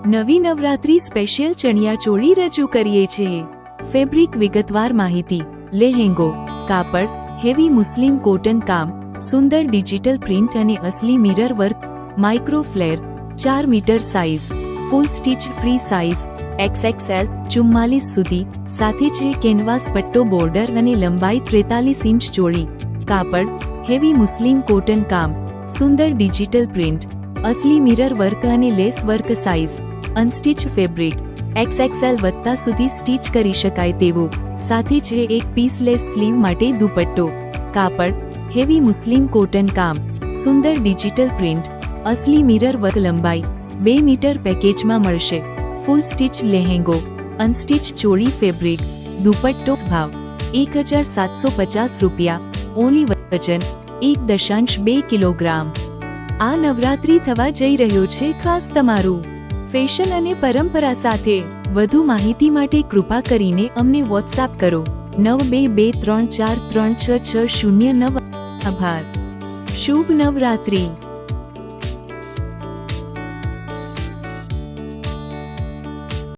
નવી નવરાત્રી સ્પેશિયલ ચણિયાચોળી રજૂ કરીએ છીએ। ફેબ્રિક વિગતવાર માહિતી। લેહેંગો કાપડ હેવી મુસ્લિમ કોટન કામ, સુંદર ડિજિટલ પ્રિન્ટ અને અસલી mirror work, micro flare, 4 metre size, full stitch free size XXL 44 સુધી, સાથે છે કેનવાસ પટ્ટો બોર્ડર અને લંબાઈ 43 ઇંચ ચોળી। કાપડ હેવી મુસ્લિમ કોટન કામ, સુંદર ડિજિટલ પ્રિન્ટ, અસલી મિરર વર્ક અને lace work size, unstitch fabric XXL વત્તા સુધી સ્ટીચ કરી શકાય તેવું, સાથે છે એક પીસ લેસ સ્લીવ માટે દુપટ્ટો। કાપડ હેવી મુસ્લિમ કોટન કામ, સુંદર ડિજિટલ પ્રિન્ટ, અસલી મિરર વર્ક, લંબાઈ 2 મીટર પેકેજમાં મળશે। ફૂલ સ્ટીચ લેહેંગો, અનસ્ટિચ ચોળી ફેબ્રિક, દુપટ્ટો ભાવ 1750 રૂપિયા, ઓનલી વજન 1.2 કિલોગ્રામ। આ નવરાત્રી થવા જઈ રહ્યો છે ખાસ તમારું ફેશન અને પરંપરા સાથે। વધુ માહિતી માટે કૃપા કરીને અમને વોટ્સએપ કરો 9223436609। આભાર। શુભ નવરાત્રી।